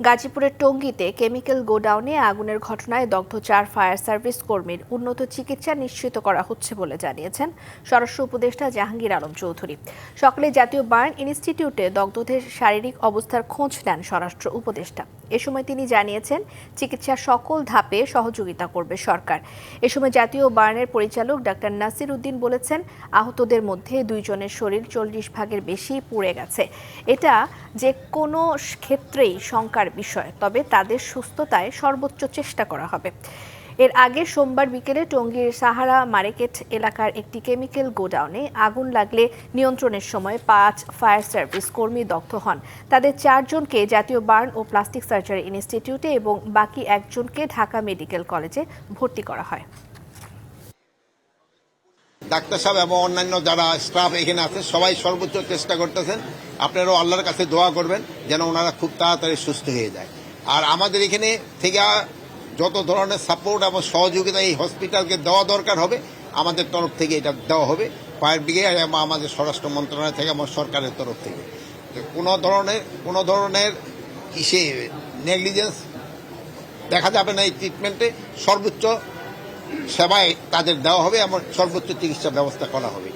গাজীপুরের টঙ্গীতে কেমিক্যাল গোডাউনে আগুনের ঘটনায় দগ্ধ 4 ফায়ার সার্ভিস কর্মীর উন্নত চিকিৎসা নিশ্চিত করা হচ্ছে বলে জানিয়েছেন স্বরাষ্ট্র উপদেষ্টা জাহাঙ্গীর আলম চৌধুরী। সকালে জাতীয় বার্ন ইনস্টিটিউটে দগ্ধদের শারীরিক অবস্থার খোঁজ নেন স্বরাষ্ট্র উপদেষ্টা। এ সময় তিনি জানিয়েছেন, চিকিৎসার সকল ধাপে সহযোগিতা করবে সরকার। এ সময় জাতীয় বার্নের পরিচালক ডাক্তার নাসির উদ্দিন বলেছেন, আহতদের মধ্যে 2 জনের শরীর 40 ভাগের বেশি পুড়ে গেছে। এটা যে কোনো ক্ষেত্রেই শঙ্কার বিষয়, তবে তাদের সুস্থতায় সর্বোচ্চ চেষ্টা করা হবে। এর আগে সোমবার বিকেলে টঙ্গীর সাহারা মার্কেট এলাকার একটি কেমিক্যাল গোডাউনে আগুন লাগলে নিয়ন্ত্রণের সময় 5 ফায়ার সার্ভিস কর্মী দগ্ধ হন। তাদের 4 জনকে জাতীয় বার্ন ও প্লাস্টিক সার্জারি ইনস্টিটিউটে এবং বাকি 1 জনকে ঢাকা মেডিকেল কলেজে ভর্তি করা হয়। ডাক্তার সাহেব এবং অন্যান্য যারা স্টাফ এখানে আছে সবাই সর্বোচ্চ চেষ্টা করতেছেন। আপনারাও আল্লাহর কাছে দোয়া করবেন যেন ওনারা খুব তাড়াতাড়ি সুস্থ হয়ে যায়। আর আমাদের এখানে থেকে যত ধরনের সাপোর্ট এবং সহযোগিতা এই হসপিটালকে দেওয়া দরকার হবে, আমাদের তরফ থেকে এটা দেওয়া হবে, ফায়ার ব্রিগেড এবং আমাদের স্বরাষ্ট্র মন্ত্রণালয় থেকে এবং সরকারের তরফ থেকে। কোনো ধরনের নেগলিজেন্স দেখা যাবে না। এই ট্রিটমেন্টে সর্বোচ্চ সেবায় তাদের দেওয়া হবে এবং সর্বোচ্চ চিকিৎসা ব্যবস্থা করা হবে।